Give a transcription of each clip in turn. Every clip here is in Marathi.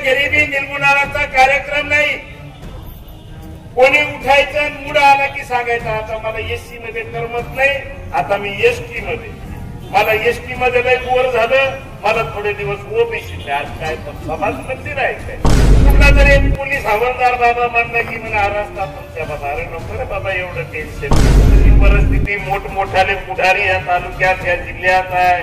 गरिबी निर्मूलनाचा कार्यक्रम नाही. कोणी उठायचं मूड आला की सांगायचं आता मला एससी मध्ये करमत नाही, आता मी एसटी मध्ये, मला एसटी मध्ये लय बोर झालं, मला थोडे दिवस ओबीसी. आज काय समाज मंदिर आहे काय? कुठला तरी एक पोलीस हवालदार बाबा म्हणलं की मला रस्ता तुमच्या बाबा. अरे नको रे बाबा एवढं टेन्शन. परिस्थिती मोठमोठाले पुढारी या तालुक्यात या जिल्ह्यात आहे.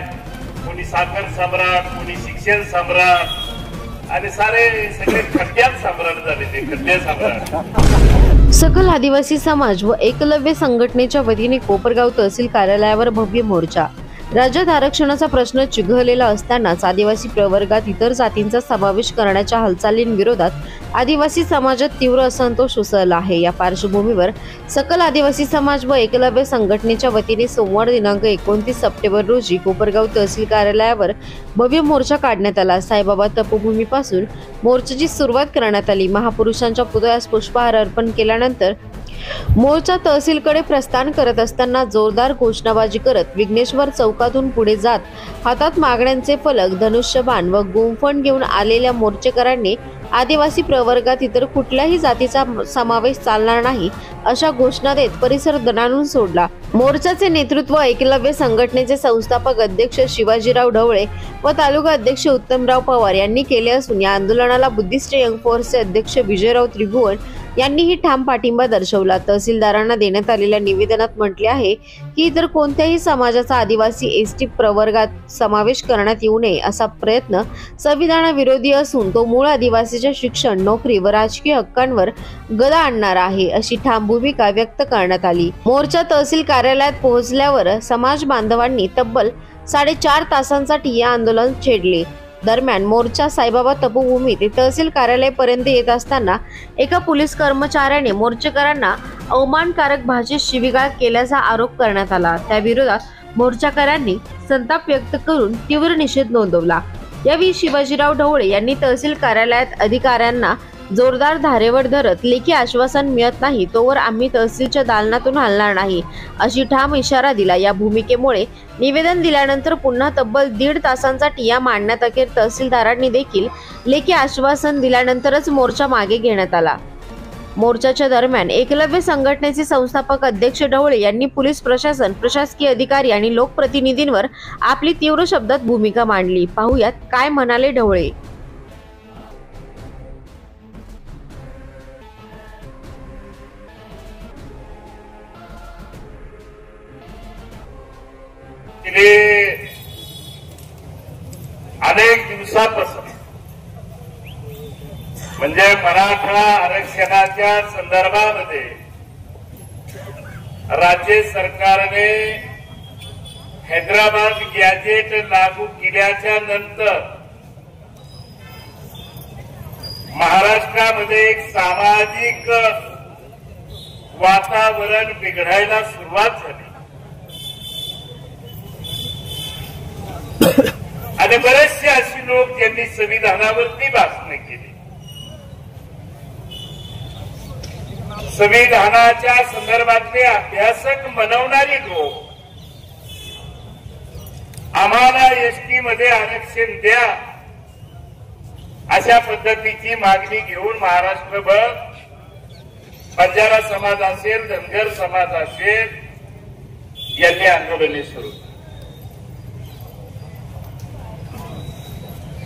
कोणी साखर सम्राट, कोणी शिक्षण सम्राट आणि सगळे खड्ड्यात सम्राट झाले. ते खड्ड्या सम्राट. सकल आदिवासी समाज व एकलव्य संघटनेच्या वतीने कोपरगाव तहसील कार्यालयावर भव्य मोर्चा. राज्यात आरक्षणाचा प्रश्न चिघळलेला असतानाच आदिवासी प्रवर्गात इतर जातींचा समावेश करण्याच्या हालचालींविरोधात आदिवासी समाजात तीव्र असंतोष उसळला आहे. या पार्श्वभूमीवर सकल आदिवासी समाज व एकलव्य संघटनेच्या वतीने सोमवार दिनांक 29 सप्टेंबर रोजी कोपरगाव तहसील कार्यालयावर भव्य मोर्चा काढण्यात आला. साईबाबा तपोभूमीपासून मोर्चाची सुरुवात करण्यात आली. महापुरुषांच्या पुतळ्यास पुष्पहार अर्पण केल्यानंतर मोर्चा तहसीलकडे प्रस्थान करत असताना जोरदार घोषणाबाजी करत विघ्नेश्वर चौकातून पुढे जात हातात मागण्यांचे फलक, धनुष्यबाण व गुंफण घेऊन आलेल्या मोर्चेकरांनी आदिवासी प्रवर्गात इतर कुठल्याही जातीचा समावेश चालणार नाही अशा घोषणा देत परिसर दणाणून सोडला. मोर्चाचे नेतृत्व एकलव्य संघटनेचे संस्थापक अध्यक्ष शिवाजीराव ढवळे व तालुका अध्यक्ष उत्तमराव पवार यांनी केले असून या आंदोलनाला बुद्धिस्ट यंग फोर्सचे अध्यक्ष विजयराव त्रिभुवन यांनीही ठाम पाठिंबा दर्शवला. तहसीलदारांना देण्यात आलेल्या निवेदनात म्हटले आहे की इतर कोणत्याही समाजाचा आदिवासी एसटी प्रवर्गात समावेश करण्यात येऊ नये असा प्रयत्न संविधानाविरोधी असून तो मूळ आदिवासीच्या शिक्षण, नोकरी व राजकीय हक्कांवर गदा आणणार आहे अशी ठाम भूमिका व्यक्त करण्यात आली. मोर्चा तहसील कार्यालयात पोहोचल्यावर समाज बांधवांनी तब्बल 4.5 तासांसाठी हे आंदोलन छेडले. दरम्यान मोर्चा साईबाबा तपोभूमी ते तहसील कार्यालयापर्यंत येत असताना एका पोलीस कर्मचाऱ्याने मोर्चेकरांना अवमानकारक भाषेत शिवीगाळ केल्याचा आरोप करण्यात आला. त्याविरोधात मोर्चेकऱ्यांनी संताप व्यक्त करून तीव्र निषेध नोंदवला. यावेळी शिवाजीराव ढवळे यांनी तहसील कार्यालयात अधिकाऱ्यांना जोरदार धारेवर धरत लेखी आश्वासन मिळत नाही तोवर आम्ही तहसीलच्या दालनातून हलणार नाही अशी ठाम इशारा दिला. या भूमिकेमुळे निवेदन दिल्यानंतर पुन्हा तब्बल 1.5 तासांसाठी या मांडण्यात अखेर तहसीलदारांनी देखील लेखी आश्वासन दिल्यानंतरच मोर्चा मागे घेण्यात आला. मोर्चाच्या दरम्यान एकलव्य संघटनेचे संस्थापक अध्यक्ष ढवळे यांनी पोलीस प्रशासन, प्रशासकीय अधिकारी आणि लोकप्रतिनिधींवर आपली तीव्र शब्दात भूमिका मांडली. पाहुयात काय म्हणाले ढवळे. अनेक दिवसापासून म्हणजे मराठा आरक्षणाच्या संदर्भामध्ये राज्य सरकारने हैदराबाद गॅजेट लागू केल्याच्या नंतर महाराष्ट्रामध्ये एक सामाजिक वातावरण बिघडायला सुरुवात झाली आणि बरेचसे असे लोक ज्यांनी संविधानावरती भाषणे केली. संविधानाच्या संदर्भातले अभ्यासक म्हणवणारी लोक आम्हाला एसटी मध्ये आरक्षण द्या अशा पद्धतीची मागणी घेऊन महाराष्ट्रभर बंजारा समाज असेल, धनगर समाज असेल यांनी आंदोलने सुरू.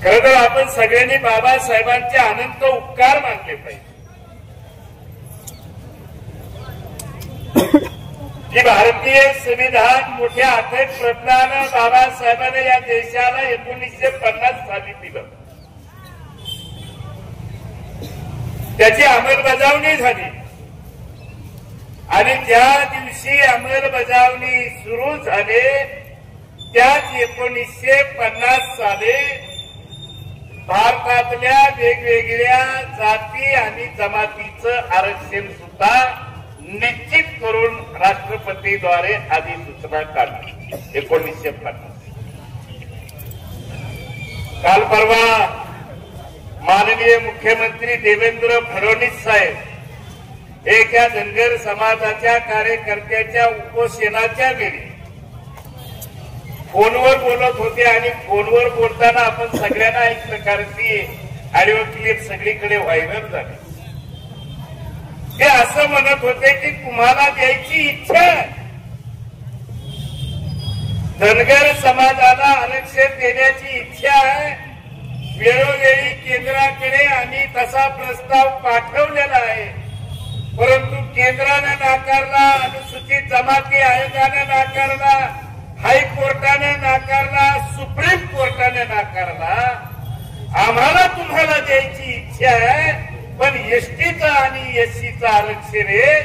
खरं तर आपण सगळ्यांनी बाबासाहेबांचे अनंत उपकार मानले पाहिजे की भारतीय संविधान मोठ्या अथक प्रयत्नानं बाबासाहेबांनी या देशाला 1950 साली दिलं. त्याची अंमलबजावणी झाली आणि ज्या दिवशी अंमलबजावणी सुरू झाली त्याच 1950 साली भारतातल्या वेगवेगळ्या जाती आणि जमातीचं आरक्षण सुद्धा निश्चित करून राष्ट्रपतीद्वारे अधिसूचना काढली 1950. काल परवा माननीय मुख्यमंत्री देवेंद्र फडणवीस साहेब एका धनगर समाजाच्या कार्यकर्त्याच्या उपोषणाच्या वेळी फोनवर बोलत होते आणि फोनवर बोलताना आपण सगळ्यांना एक प्रकारची ऑडिओ क्लिप सगळीकडे व्हायरल झाली. ते असं म्हणत होते की तुम्हाला द्यायची इच्छा आहे, धनगर समाजाला आरक्षण देण्याची इच्छा आहे. वेळोवेळी केंद्राकडे आम्ही तसा प्रस्ताव पाठवलेला आहे, परंतु केंद्राने नाकारला, अनुसूचित जमाती आयोगाने नाकारला, हायकोर्टाने नाकारला, सुप्रीम कोर्टाने नाकारला. आम्हाला तुम्हाला द्यायची इच्छा आहे, पण एसटीचं आणि एससीचं आरक्षण हे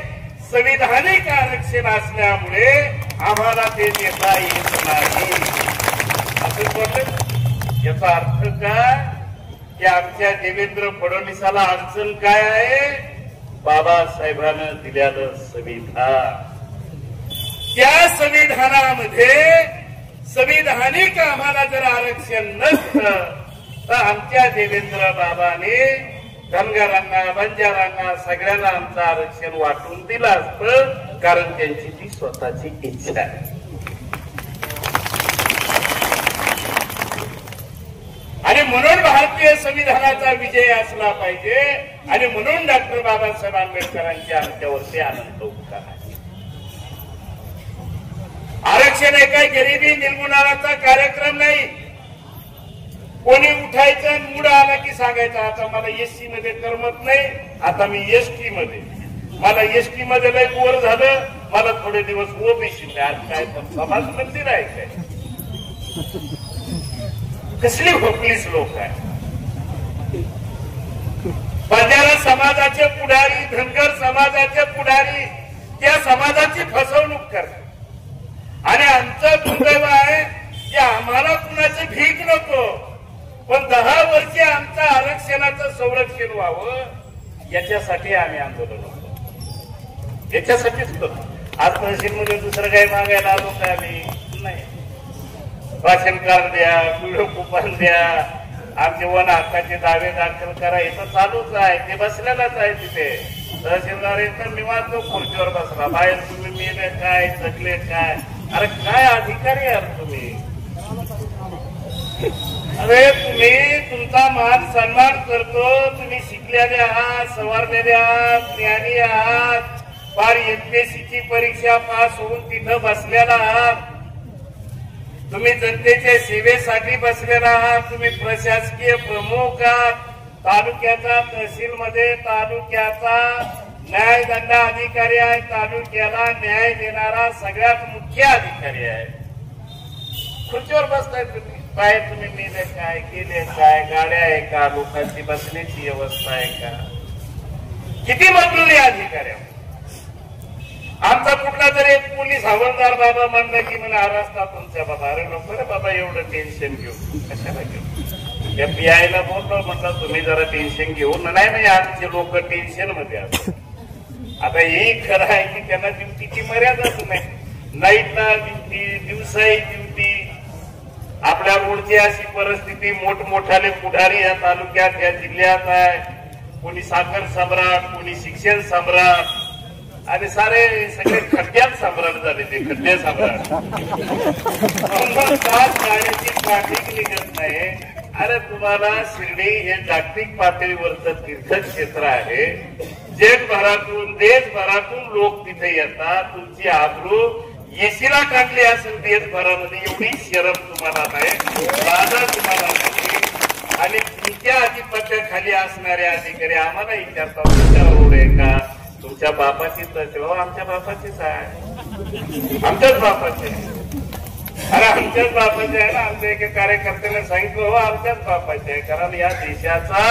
संविधानिक आरक्षण असल्यामुळे आम्हाला ते देता येत नाही. असं बोलत. याचा अर्थ काय की आमच्या देवेंद्र फडणवीसाला अडचण काय आहे? बाबासाहेबांना दिलेलं संविधान. त्या संविधानामध्ये संविधानिक आम्हाला जर आरक्षण नसतं तर आमच्या देवेंद्र बाबाने धनगरांना, बंजारांना सगळ्यांना आमचं आरक्षण वाटून दिलं असतं, कारण त्यांची ती स्वतःची इच्छा आहे. आणि म्हणून भारतीय संविधानाचा विजय असला पाहिजे आणि म्हणून डॉक्टर बाबासाहेब आंबेडकरांच्या आमच्यावरती आनंद उपकार आहे. आरक्षण हे काही गरिबी निर्मूलनाचा कार्यक्रम नाही. कोणी उठायचं मूड आला की सांगायचं आता मला एससी मध्ये करमत नाही, आता मी एसटी मध्ये, मला एसटी मध्ये लय बोर झालं, मला थोडे दिवस ओबीसी. आज काय समाज मंदिर आहे काय? कसली खोकलीच लोक आहे. बंजारा समाजाचे पुढारी, धनगर समाजाचे पुढारी त्या समाजाची फसवणूक करतात. आणि आमचं दुर्दैव आहे की आम्हाला कुणाची भीक नको, पण 10 वर्षे आमचं आरक्षणाचं संरक्षण व्हावं याच्यासाठी आम्ही आंदोलन होतो, याच्यासाठीच करतो. आज तहसीलमध्ये दुसरं काही मागायला आलो का आम्ही? नाही. राशन कार्ड द्या, पिवळं कुपन द्या, आमचे वन हक्काचे दावे दाखल करा, इथं चालूच आहे. ते बसलेलाच आहे तिथे. तहसीलदार एकदम निवांत खुर्चीवर बसला. बाहेर तुम्ही मेले काय, जगले काय? अरे काय अधिकारी आहात तुम्ही? अरे तुम्ही तुमचा मान सन्मान करतो, तुम्ही शिकलेले आहात, सवारलेले आहात, ज्ञानी आहात, फार एमपीएससीची परीक्षा पास होऊन तिथं बसलेला आहात. तुम्ही जनतेच्या सेवेसाठी बसलेला आहात. तुम्ही प्रशासकीय प्रमुख आहात. तालुक्याचा तहसीलमध्ये तालुक्याचा न्यायदंड अधिकारी आहे. तालुक्याला न्याय देणारा सगळ्यात मुख्य अधिकारी आहे. खुर्चीवर बसताय तुम्ही. काय तुम्ही मेले काय, केले काय, गाड्या आहे का, लोकांची बसण्याची व्यवस्था आहे का? किती मंजुरी अधिकारी. आमचा कुठला तरी एक पोलीस हवालदार बाबा म्हणलं की मला रस्ता तुमच्या बाबा. अरे नको रे बाबा एवढं टेन्शन घेऊ, कशाला घेऊ? FBI ला बोललो, म्हटलं तुम्ही जरा टेन्शन घेऊ. नाही नाही आमचे लोक टेन्शन मध्ये असतात. आता हे खरं आहे की त्यांना ड्युटीची मर्यादाच नाही. नाईटला ड्युटी, दिवसाही ड्युटी. आपल्या रोडची अशी परिस्थिती, मोठमोठाले पुढारी या तालुक्यात या जिल्ह्यात आहे. कोणी साखर सम्राट, कोणी शिक्षण सम्राट, आणि सारे सगळे खड्ड्यात सम्राट झाले. ते खड्डे सम्राट गाड्याची ट्रॅफिक निघत नाही. अरे तुम्हाला शिर्डी हे जागतिक पातळीवरचं तीर्थक्षेत्र आहे. जगभरातून, देशभरातून लोक तिथे येतात. तुमची आबरू एसीला टाकली असेल देशभरामध्ये, एवढी शरम तुम्हाला नाही, राजा तुम्हाला नाही. आणि तुमच्या आधिपत्याखाली असणारे अधिकारी आम्हाला विचारतात तुमच्या रोड आहे का, तुमच्या बापाचीच असेल? आमच्या बापाचीच आहे, आमच्याच बापाचे. अरे आमच्याच बापाचे आहे ना. आमच्या एका कार्यकर्त्याने सांगितलं हो आमच्याच बापाचे आहे, कारण या देशाचा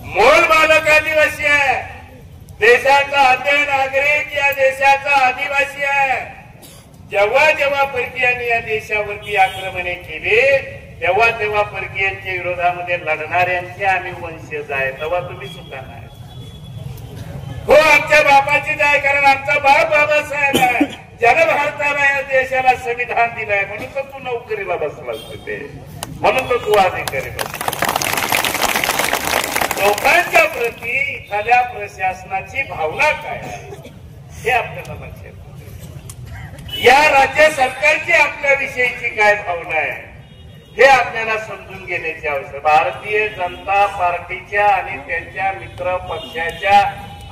मूळ मालक आदिवासी आहे. देशाचा आद्य नागरिक या देशाचा आदिवासी आहे. जेव्हा जेव्हा परकीयांनी या देशावरती आक्रमणे केली तेव्हा तेव्हा परकीयांच्या विरोधामध्ये लढणाऱ्यांचे आम्ही वंशज आहे. तेव्हा तुम्ही चुका नाही. हो आमच्या बापाचीच आहे, कारण आमचा बाप बाबासाहेब आहे, ज्यानं भारताला या देशाला संविधान दिलंय. म्हणून तर तू नोकरीला बसलास तिथे, म्हणून तर तू अधिकारी बसला. लोकांच्या प्रती इथल्या प्रशासनाची भावना काय आहे हे आपल्याला लक्षात. या राज्य सरकारची आपल्या विषयीची काय भावना आहे हे आपल्याला समजून घेण्याची आवश्यक. भारतीय जनता पार्टीच्या आणि त्यांच्या मित्र पक्षाच्या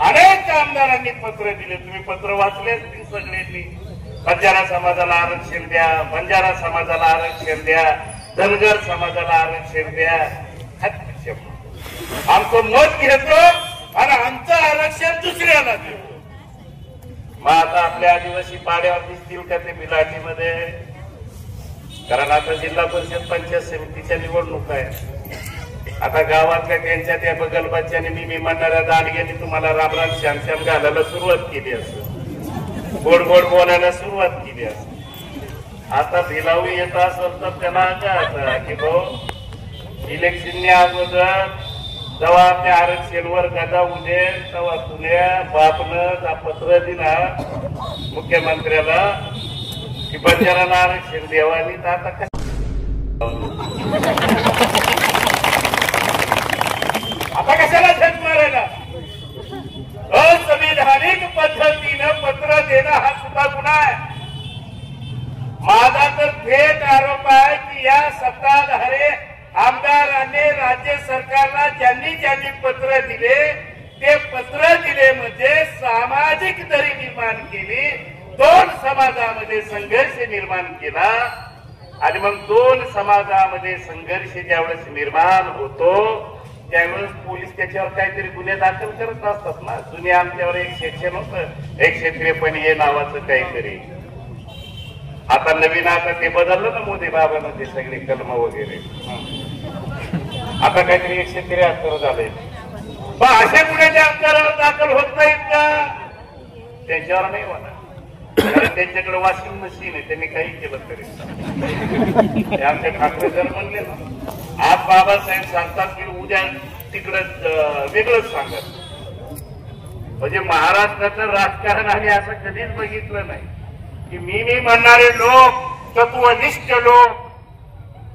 अनेक आमदारांनी पत्र दिले. तुम्ही पत्र वाचले सगळ्यांनी. बंजारा समाजाला आरक्षण द्या, बंजारा समाजाला आरक्षण द्या, धनगर समाजाला आरक्षण द्या. आमचं मत घेतो आणि आमचं आरक्षण दुसऱ्याला देतो. मग आता आपल्या आदिवासी पाड्यावर दिसतील का ते बिलाटीमध्ये? कारण आता जिल्हा परिषद पंचायत समितीच्या निवडणूक आहे. आता गावातल्या त्यांच्या त्या बगलबाच्याने मी म्हणणाऱ्या दांडग्यांनी तुम्हाला रामराम श्याम श्याम घालायला सुरुवात केली असेल, गोड गोड बोलायला सुरुवात केली असेल. आता भिलाऊ येत असेल तर त्यांना काय की भाऊ इलेक्शनच्या अगोदर जेव्हा आपल्या आरक्षणवर गदा उदेल तेव्हा तुझ्या बापनं पत्र दिला मुख्यमंत्र्याला की बंजाराला आरक्षण द्यावं. आणि आता आता कशाला झक मारायला? असंविधानिक पद्धतीनं पत्र देणं हा सुद्धा गुन्हा आहे. माझा तर थेट आरोप आहे की या सत्ताधारी आमदारांनी राज्य सरकारला ज्यांनी ज्यांनी पत्र दिले ते पत्र दिले म्हणजे सामाजिक दरी निर्माण केली, दोन समाजामध्ये संघर्ष निर्माण केला. आणि मग दोन समाजामध्ये संघर्ष ज्यावेळेस निर्माण होतो त्यावेळेस पोलीस त्याच्यावर काहीतरी गुन्हे दाखल करत असतात ना. जुने आमच्यावर एक सेक्शन होतं 153 हे नावाचं काहीतरी. आता नवीन आता ते बदललं ना मोदी बाबांना ते सगळे कलम वगैरे. आता काहीतरी 173 झाले. पण असे गुन्हे त्या आमदारावर दाखल होत नाहीत का? त्यांच्यावर नाही होणार. कारण त्यांच्याकडे वॉशिंग मशीन आहे, त्यांनी काही केलं तरी. आमचे ठाकरे जर म्हणले ना आज बाबासाहेब सांगतात की उद्या तिकडं वेगळंच सांगत. म्हणजे महाराष्ट्राचं राजकारण आम्ही असं कधीच बघितलं नाही की मी म्हणणारे लोक, तत्वनिष्ठ लोक,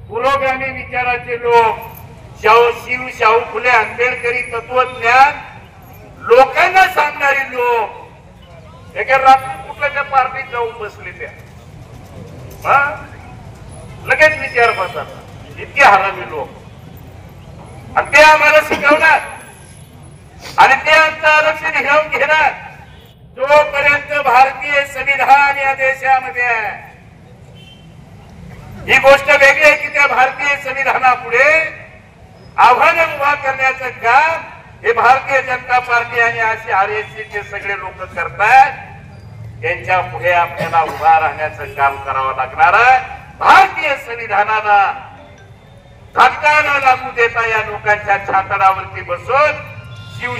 पुरोगामी विचाराचे लोक, शाहू फुले आंबेडकरी तत्वज्ञान लोकांना सांगणारे लोक एका रात्री कुठल्या पार्टीत जाऊन बसले त्या लगेच विचार बसतात. इतके हरामी लोक. आणि ते आम्हाला शिकवणार आणि ते आमचं आरक्षण हिरावून घेणार जोपर्यंत भारतीय संविधान या देशामध्ये आहे. ही गोष्ट वेगळी आहे की त्या भारतीय संविधानापुढे आव्हानं उभा करण्याचं काम हे भारतीय जनता पार्टी आणि असे आरएससीचे सगळे लोक करतात. त्यांच्या पुढे आपल्याला उभा राहण्याचं काम करावं लागणार आहे. भारतीय संविधानाला धक्कानं लागू देता या लोकांच्या छातडावरती बसून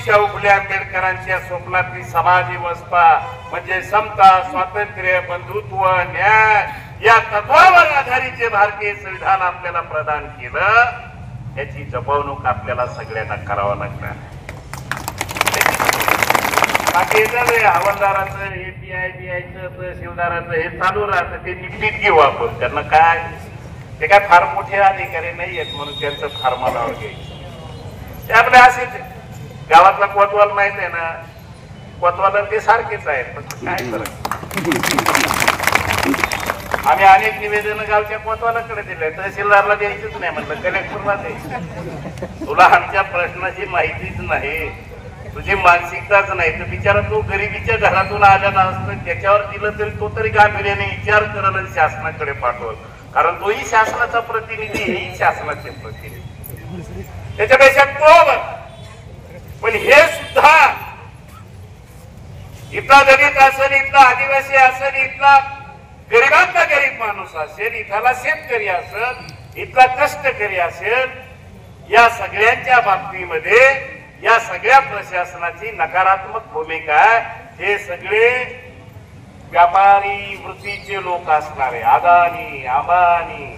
शाहू फुले आंबेडकरांच्या स्वप्नातली समाज व्यवस्था म्हणजे समता, स्वातंत्र्य, बंधुत्व, न्याय या तत्वावर आधारित जे भारतीय संविधान आपल्याला प्रदान केलं याची जपवणूक आपल्याला सगळ्यांना करावं लागणार. बाकी हवालदाराचं हे पीआयचं तहसीलदाराचं हे चालू राहतं ते निश्चित घेऊ आपण. त्यांना काय ते काय फार मोठे अधिकारी नाही आहेत म्हणून त्यांचं फार मनावर घ्यायचं. ते आपले असेच गावातला कोतवाल माहित आहे ना, कोतवाल ते सारखेच आहेत. पण काय फरक? आम्ही अनेक निवेदन गावच्या कोतवालाकडे दिले, तहसीलदारला द्यायचीच नाही म्हणलं, कलेक्टरला द्यायचं. तुला आमच्या प्रश्नाची माहितीच नाही, तुझी मानसिकताच नाही तर बिचारा तो गरिबीच्या घरातून आलेला असतो त्याच्यावर दिलं तरी तो तरी गांभीर्याने विचार करल शासनाकडे पाठवल. कारण तोही शासनाचा प्रतिनिधी, हेही शासनाचे प्रतिनिधी, त्याच्यापेक्षा तो. पण हे सुद्धा इथला दलित असेल, इथला आदिवासी असेल, इथला गरीबातला गरीब माणूस असेल, इथला शेतकरी असेल, इथला कष्टकरी असेल, या सगळ्यांच्या बाबतीमध्ये या सगळ्या प्रशासनाची नकारात्मक भूमिका आहे. हे सगळे व्यापारी वृत्तीचे लोक असणारे, अदानी अंबानी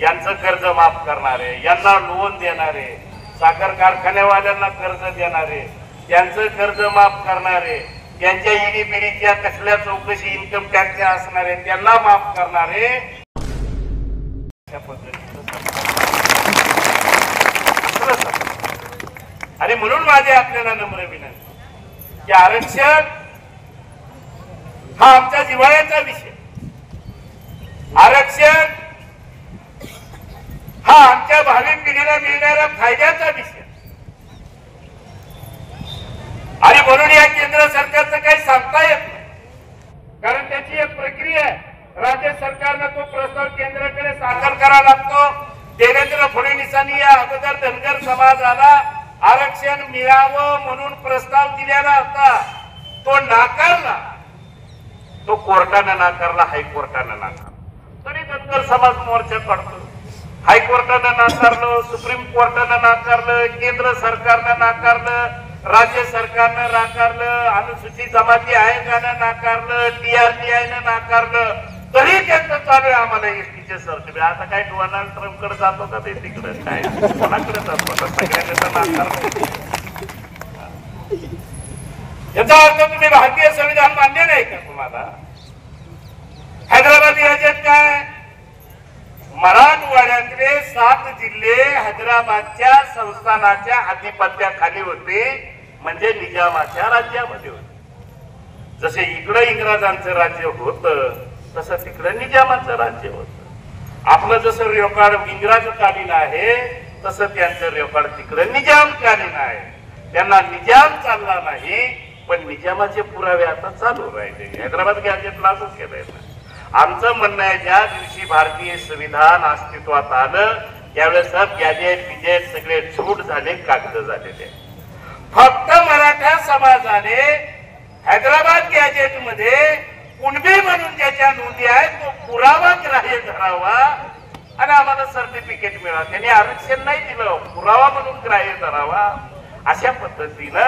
यांचं कर्ज माफ करणारे, यांना लोन देणारे, साखर कारखान्यावाल्यांना कर्ज देणारे, त्यांचं कर्ज माफ करणारे, त्यांच्या ईडीपीडीच्या कसल्या चौकशी इन्कम टॅक्सच्या असणारे त्यांना माफ करणारे. आणि म्हणून माझे आपल्याला नम्र विनंती की आरक्षण हा आमच्या जिव्हाळ्याचा विषय. आरक्षण हा आमच्या भावी पिढीला मिळणाऱ्या फायद्याचा विषय आणि म्हणून या केंद्र सरकारचं काही सांगता येत नाही, कारण त्याची एक प्रक्रिया आहे. राज्य सरकारनं तो प्रस्ताव केंद्राकडे सादर करावा लागतो. देवेंद्र फडणवीसांनी या अगोदर धनगर समाजाला आरक्षण मिळावं म्हणून प्रस्ताव दिलेला होता, तो नाकारला. तो कोर्टानं नाकारला, हायकोर्टानं नाकारला. तरी धनगर समाज मोर्चा काढतो. हायकोर्टानं नाकारलं, सुप्रीम कोर्टानं नाकारलं, केंद्र सरकारनं नाकारलं, राज्य सरकारनं नाकारलं, अनुसूचित जमाती आयोगानं नाकारलं, TRTIनं नाकारलं. तरी त्यांचं चालू आहे आम्हाला एसटीचे सर्टिफिकेट. आता काय डोनाल्ड ट्रम्प कडे जातो का ते तिकडे, काय कोणाकडे जातो आता? सगळ्यांना नाकार. याचा अर्थ तुम्ही भारतीय संविधान मान्य नाही का तुम्हाला? हैदराबाद याच्यात काय, मराठवाड्यातले 7 जिल्हे हैदराबादच्या संस्थानाच्या आधिपत्याखाली होते, म्हणजे निजामाच्या राज्यामध्ये होते. जसे इकडं इंग्रजांचं राज्य होतं तसं तिकडं निजामाचं राज्य होतं. आपलं जसं रेकॉर्ड इंग्रजकालीन आहे तसं त्यांचं रेकॉर्ड तिकडं निजामकालीन आहे. त्यांना निजाम चालला नाही, पण निजामाचे पुरावे आता चालू राहिले. हैदराबाद गॅजेट लागू केलंय. आमचं म्हणणं आहे, ज्या दिवशी भारतीय संविधान अस्तित्वात आलं त्यावेळेस गॅजेट बिजेट सगळे झूट झाले, कागद झालेले. फक्त मराठा समाजाने हैदराबाद गॅजेट मध्ये कुणबी म्हणून ज्याच्या नोंदी आहेत तो पुरावा ग्राह्य धरावा आणि आम्हाला सर्टिफिकेट मिळावं. त्यांनी आरक्षण नाही दिलं, पुरावा म्हणून ग्राह्य धरावा. अशा पद्धतीनं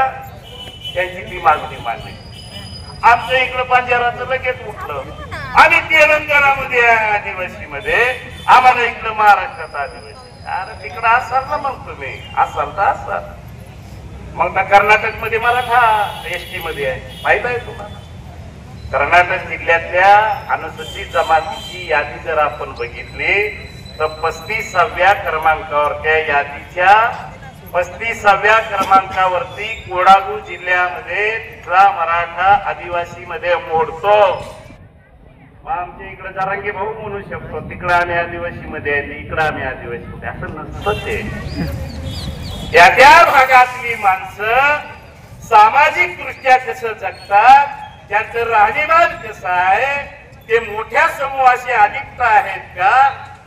त्यांची ती मागणी मांडली. आमचं इकडं बंजाराचं लगेच उठलं. आम्ही तेलंगणामध्ये आदिवासीमध्ये, आम्हाला इकडं महाराष्ट्रात आदिवासी. अरे तिकडं असाल ना मग तुम्ही, असाल तर असाल. मग कर्नाटक मध्ये मराठा एसटी मध्ये आहे, माहित आहे तुम्हाला? कर्नाटक जिल्ह्यातल्या अनुसूचित जमातीची यादी जर आपण बघितली तर 35व्या क्रमांकावर, त्या यादीच्या 35व्या क्रमांकावरती कोडागू जिल्ह्यामध्ये तिथला मराठा आदिवासी मध्ये मोडतो. आमच्या इकडे जरांगे भाऊ म्हणू शकतो, तिकडं आम्ही आदिवासी मध्ये आहे, इकडं आम्ही आदिवासी मध्ये, असं नसतं. ते त्या भागातली माणसं सामाजिक दृष्ट्या कसं जगतात, त्यांचं राहणीमान कसं आहे, ते मोठ्या समूहाशी अलिप्त आहेत का,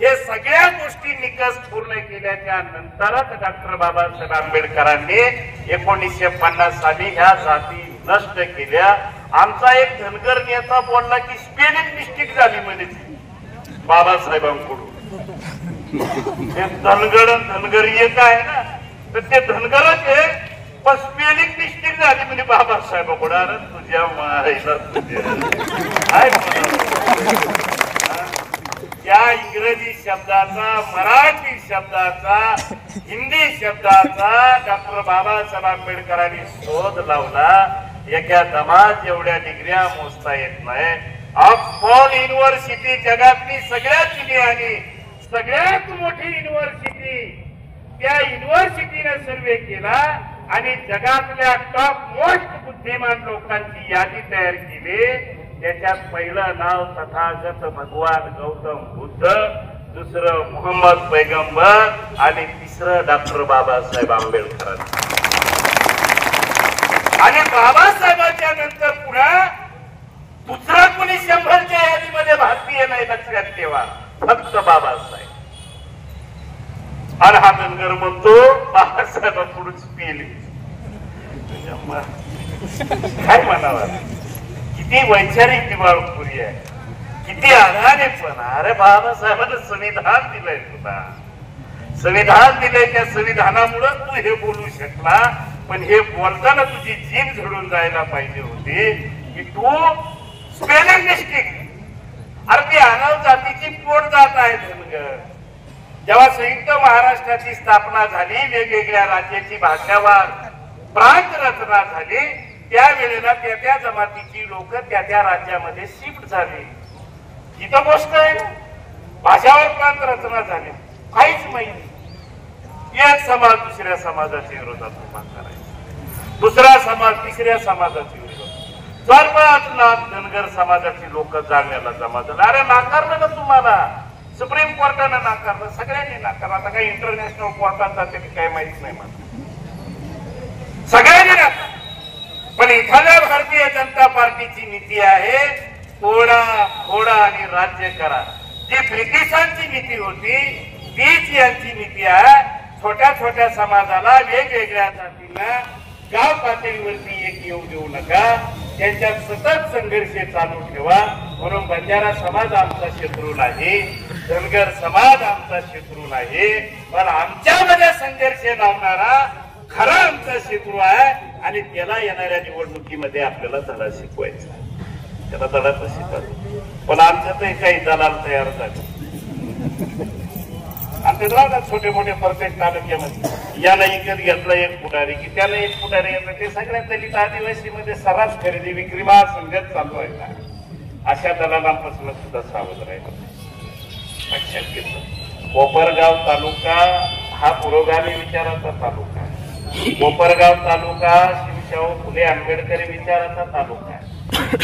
हे सगळ्या गोष्टी निकष पूर्ण केल्याच्या नंतरच डॉक्टर बाबासाहेब आंबेडकरांनी 1950 साली ह्या जाती नष्ट केल्या. आमचा एक धनगर नेता बोलला की स्पेलिंग मिस्टेक झाली म्हणे बाबासाहेबांकडून. हे धनगर एक आहे ना, तर ते धनगरच आहे, पण स्पेलिंग मिस्टेक झाली म्हणजे बाबासाहेबांकडून. अरे तुझ्या मायला त्या इंग्रजी शब्दाचा, मराठी शब्दाचा, हिंदी शब्दाचा डॉक्टर बाबासाहेब आंबेडकरांनी शोध लावला. एका दमात एवढ्या डिग्र्या मोजता येत नाही. ऑक्सफोर्ड युनिव्हर्सिटी जगातली सगळ्यात जुनी आणि सगळ्यात मोठी युनिव्हर्सिटी, त्या युनिव्हर्सिटीने सर्वे केला आणि जगातल्या टॉप मोस्ट बुद्धिमान लोकांची यादी तयार केली. त्याच्यात पहिलं नाव तथागत भगवान गौतम बुद्ध, दुसरं मोहम्मद पैगंबर आणि तिसरं डॉक्टर बाबासाहेब आंबेडकर. आणि बाबासाहेबांच्या नंतर पुन्हा दुसरा कोणी 100च्या यादीमध्ये भारतीय नाही, लक्षात ठेवा, फक्त बाबासाहेब. आणि हा धनगर म्हणतो बाबासाहेबांकडून स्पेलिंग. काय म्हणावं, किती वैचारिक दिवाळखोरी आहे, किती आधारे. पण अरे बाबासाहेबांना संविधान दिलंय, तुला संविधान दिलंय, त्या संविधानामुळे तू हे बोलू शकला. पण हे बोलताना तुझी जीभ झडून जायला पाहिजे होती की तू स्पेलिंग मिस्टेक. अरे ती आनाव जातीची पोट जात आहे धनगर. जेव्हा संयुक्त महाराष्ट्राची स्थापना झाली, वेगवेगळ्या राज्याची भाषावार प्रांत रचना झाली, त्यावेळेला त्या जमातीची लोक त्या राज्यामध्ये शिफ्ट झाली. ही तर गोष्ट आहे ना, भाषावर प्रांत रचना झाली. काहीच माहिती. एक समाज दुसऱ्या समाजाच्या विरोधात उभा करायचा, दुसरा समाज तिसऱ्या समाजाच्या विरोधात. सर्वात लाख धनगर समाजाची लोक जाण्याला जमा झाले. अरे नाकारलं ना तुम्हाला, सुप्रीम कोर्टानं नाकारलं, सगळ्यांनी नाकारलं. आता काही इंटरनॅशनल कोर्टात जाते की काही माहित नाही मला, सगळ्यांनी नाकारलं. पण एखाद्या भारतीय जनता पार्टीची नीती आहे तोडा फोडा आणि राज्य करा. जी ब्रिटिशांची नीती होती तीच यांची नीती आहे. छोट्या छोट्या समाजाला, वेगवेगळ्या जातींना गाव पातळीवरती एक येऊ देऊ नका, त्यांच्यात सतत संघर्ष चालू ठेवा. म्हणून बंजारा समाज आमचा शत्रू नाही, धनगर समाज आमचा शत्रू नाही, पण आमच्यामध्ये संघर्ष लावणारा खरा आमचा शत्रू आहे. आणि त्याला येणाऱ्या निवडणुकीमध्ये आपल्याला धडा शिकवायचा, त्याला धडा तर शिकवायचा. पण आमच्यातही काही दलाल तयार झाले. आमच्या छोटे मोठे प्रत्येक तालुक्यामध्ये याला इकत घेतलं एक पुढारी की त्याला एक पुढारी येतं. ते सगळ्या दलित आदिवासी मध्ये सर्रास खरेदी विक्री महासंघात चालू आहे. अशा दलालांपासून सुद्धा सावध राहिलं. लक्षात घेतलं. कोपरगाव तालुका हा पुरोगामी विचाराचा तालुका, कोपरगाव तालुका शिवशाहू फुले आंबेडकरी विचाराचा तालुका,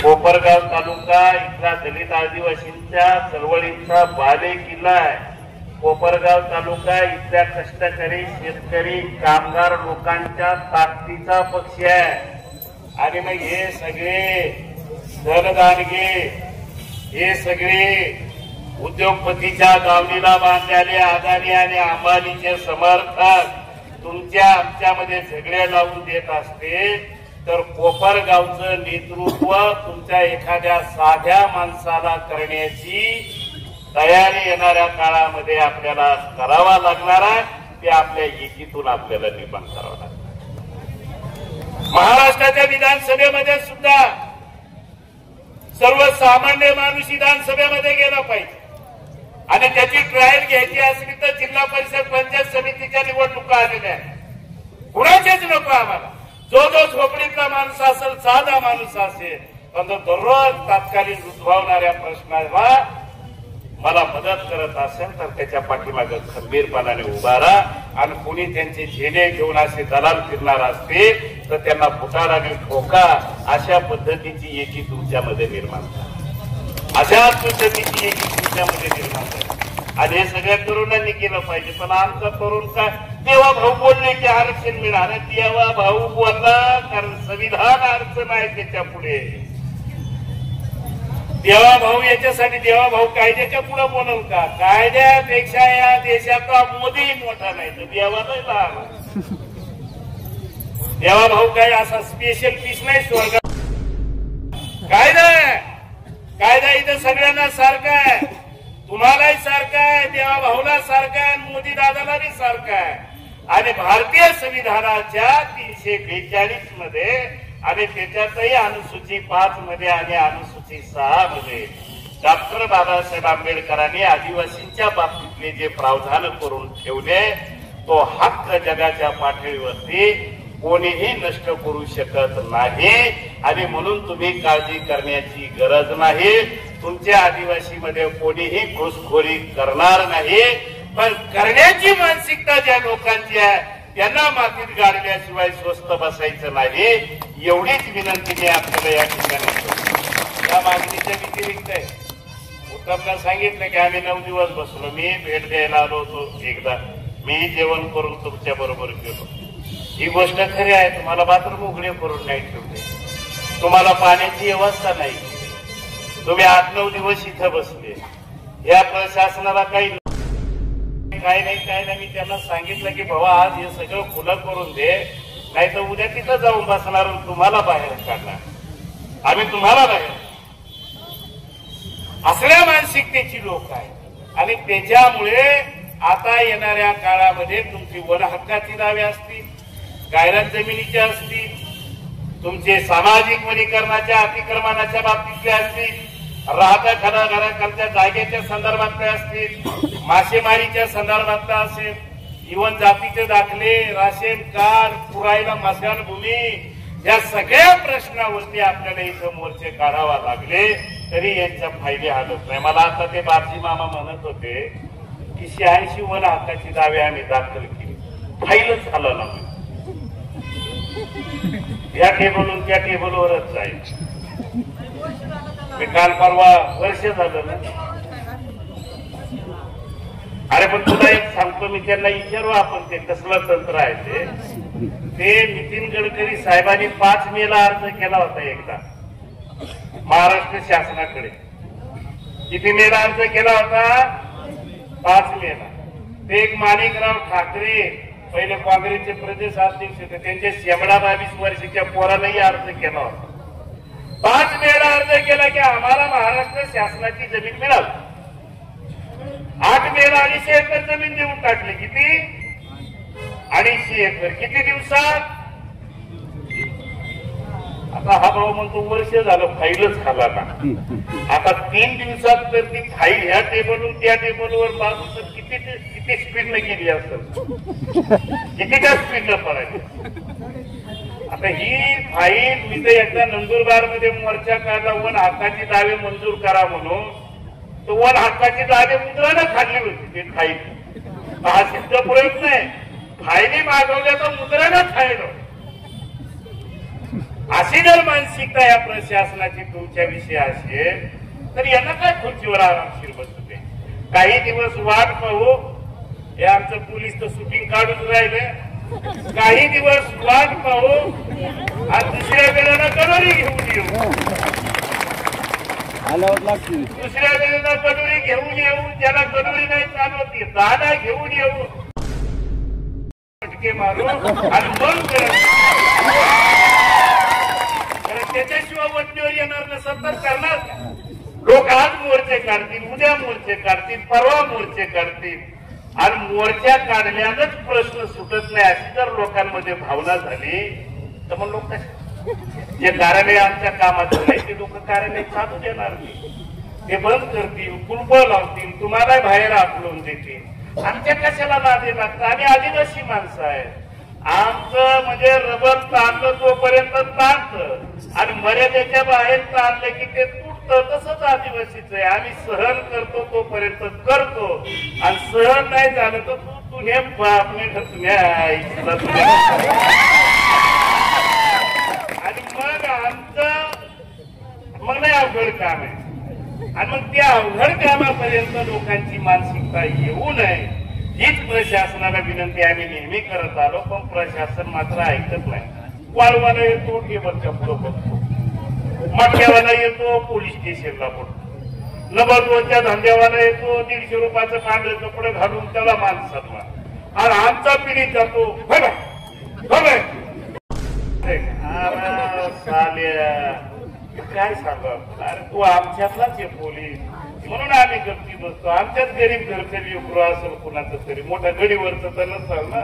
कोपरगाव तालुका इथला दलित आदिवासींच्या चळवळींचा बाले किल्ला आहे. कोपरगाव तालुका इथल्या कष्टकरी शेतकरी कामगार लोकांच्या ताकदीचा पक्ष आहे. आणि मग हे सगळे धनदानगे, हे सगळे उद्योगपतीच्या दावणीला बांधलेले अदानी आणि अंबानीचे समर्थक तुमच्या आमच्यामध्ये झगडे लावून देत असते तर कोपरगावचं नेतृत्व तुमच्या एखाद्या साध्या माणसाला करण्याची तयारी येणाऱ्या काळामध्ये आपल्याला करावा लागणार आहे. ते आपल्या एकीतून आपल्याला निर्माण करावं लागणार. महाराष्ट्राच्या विधानसभेमध्ये सुद्धा सर्वसामान्य माणूस विधानसभेमध्ये गेला पाहिजे. आणि त्याची ट्रायल घ्यायची असली तर जिल्हा परिषद पंचायत समितीच्या निवडणुका आलेल्या आहेत. कुणाचेच नको आम्हाला. जो झोपडीतला माणूस असेल, साधा माणूस असेल, पण तो दररोज तात्कालिक उद्भवणाऱ्या प्रश्नाला मला मदत करत असेल तर त्याच्या पाठीमागे खंबीरपणाने उभा राहा. आणि कोणी त्यांचे झेले घेऊन असे दलाल फिरणार असतील तर त्यांना फुटाराने ठोका. अशा पद्धतीची एकी तुमच्यामध्ये निर्माण करा, अशा पद्धतीची एकी तुमच्यामध्ये निर्माण करा. आणि हे सगळ्या तरुणांनी केलं पाहिजे. पण आमचा तरुण काय देवा भाऊ बोलले की आरक्षण मिळालं, देवा भाऊ बोलला कारण संविधान अडचण आहे त्याच्या पुढे. देवा भाऊ याच्यासाठी देवा भाऊ कायद्याच्या पुढे बोलल का? कायद्यापेक्षा या देशाचा मोदी मोठा नाही तर देवा नाही लहान. देवा भाऊ काय असा स्पेशल पीस नाही स्वर्गात. कायदा कायदा इथं सगळ्यांना सारखा आहे, तुम्हालाही सारखा आहे, देवा भाऊला सारखा आहे, मोदी दादाला बी सारखा आहे. आणि भारतीय संविधानाच्या 342 मध्ये आणि त्याच्यातही अनुसूची 5 मध्ये आणि अनुसूची 6 मध्ये डॉक्टर बाबासाहेब आंबेडकरांनी आदिवासींच्या बाबतीतले जे प्रावधान करून ठेवले तो हक्क जगाच्या पातळीवरती कोणीही नष्ट करू शकत नाही. आणि म्हणून तुम्ही काळजी करण्याची गरज नाही. तुमच्या आदिवासीमध्ये कोणीही घुसखोरी करणार नाही. पण करण्याची मानसिकता ज्या लोकांची आहे त्यांना मातीत गाडल्याशिवाय स्वस्त बसायचं नाही. एवढीच विनंती मी आपल्याला या ठिकाणी करतो. या मागणीच्या व्यतिरिक्त उत्तमला सांगितलं की आम्ही 9 दिवस बसलो. मी भेट द्यायला आलो होतो एकदा, मी जेवण करून तुमच्या बरोबर गेलो. ही गोष्ट खरी आहे. तुम्हाला बाथरूम उघडे करून नाही ठेवले, तुम्हाला पाण्याची व्यवस्था नाही, तुम्ही 8-9 दिवस इथं बसले. या प्रशासनाला काही नाही. मी त्यांना सांगितलं की बाबा आज हे सगळं खुलं करून दे, नाही तर उद्या तिथं जाऊन बसणार तुम्हाला बाहेर काढणार, आम्ही तुम्हाला बाहेर. असल्या मानसिकतेची लोक आहेत. आणि त्याच्यामुळे आता येणाऱ्या काळामध्ये तुमची वन हक्काची दावे असतील, गायरान जमिनीच्या असतील, तुमचे सामाजिक वनीकरणाच्या अतिक्रमणाच्या बाबतीतले असतील, राहत्या घराखालच्या जागेच्या संदर्भातले असतील, मासेमारीच्या संदर्भातला असेल, इवन जातीचे दाखले, राशन कार्ड, पुरायला मशानभूमी, या सगळ्या प्रश्नावरती आपल्याला इथं मोर्चे काढावा लागले तरी यांच्या फायदे हालत नाही. मला आता ते बापजी मामा म्हणत होते की 86 वन हक्काची दावे आम्ही दाखल केली, फाईलच झालं ना. या टेबलवरून त्या टेबलवरच जाईल. मी काल परवा वर्ष झालं ना अरे पण तुला एक सांगतो, मी त्यांना विचारू आपण ते कसलं तंत्र आहे ते नितीन गडकरी साहेबांनी 5 मेला अर्ज केला होता एकदा महाराष्ट्र शासनाकडे. किती मेला अर्ज केला होता? 5 मेला. ते एक माणिकराव ठाकरे पहिले काँग्रेसचे प्रदेश अध्यक्ष होते, त्यांच्या 22 वर्षाच्या पोरालाही अर्ज केला होता. 5 मेला अर्ज केला की आम्हाला महाराष्ट्र शासनाची जमीन मिळाली. 8 मेला 250 एकर जमीन देऊन टाकली. किती? 250 एकर. किती दिवसात? आता हा भाऊ म्हणतो वर्ष झालं फाईलच खाला ना. आता 3 दिवसात तर ती फाईल ह्या टेबलवरून त्या टेबलवर बाजून किती स्पीडनं गेली असेल, किती त्या स्पीडनं पडायची. आता ही फाईल मी तर एकदा नंदुरबार मध्ये मोर्चा काढला, 1 हक्काची दावे मंजूर करा म्हणून. तो 1 हक्काची दावे मुद्रानं खाल्ली होती ते फाईल. हा सिद्ध प्रयोग नाही, फायली मागवल्या तर मुद्रानं खायला. अशी जर मानसिकता या प्रशासनाची तुमच्या विषयी असेल तर यांना काय खुर्चीवर आरामशीर बसू दे. काही दिवस वाट पाहू. हे आमचं पोलीस तर शूटिंग काढून राहिले. काही दिवस वाट पाहू आणि दुसऱ्या वेळेला कटोरी घेऊन येऊ. दुसऱ्या वेळेला कटोरी घेऊन येऊ. ज्याला कटोरी नाही चालवती दादा घेऊन येऊ, फटके मारू आणि मग त्याच्याशिवाय वटणीवर येणार नसेल तर करणार. लोक आज मोर्चे काढतील, उद्या मोर्चे काढतील, परवा मोर्चे काढतील आणि मोर्चा काढल्यानंच प्रश्न सुटत नाही अशी जर लोकांमध्ये भावना झाली तर मग लोक जे कार्यालय आमच्या कामाचं नाही ते लोक कार्यालय चालू देणार नाही. ते बंद करतील, कुलप लावतील, तुम्हाला बाहेर आकलून देतील. आमच्या कशाला नादे लागतं? आम्ही आदिवासी माणसं आहेत. आमचं म्हणजे रबर ताणलं तोपर्यंत ताणतं आणि मर्यादेच्या बाहेर ताणलं की ते तुटतं. तसंच आदिवासीच आहे. आम्ही सहन करतो तोपर्यंत करतो आणि सहन नाही झालं तर तुझे बापने आणि मग आमचं मग नाही अवघड काम आहे. आणि मग त्या अवघड कामापर्यंत लोकांची मानसिकता येऊ नये हीच प्रशासनाला विनंती आम्ही नेहमी करत आलो. पण प्रशासन मात्र ऐकत नाही. वाळवाला येतो टेबलच्या पुढं बसतो, मटक्यावाला येतो पोलीस स्टेशनला पडतो, नबरदोनच्या धंद्यावाला येतो 150 रुपयाचं पांढरे कपडे घालून त्याला मान सन्मान आणि आमचा पिढी जातो काय सांगा. अरे तू आमच्यातलाच आहे पोलीस म्हणून आम्ही गप्पी बसतो. आमच्यात गरीब घरचे लेकरू असेल कुणाचं तरी मोठ्या गडीवरच तर नसाल ना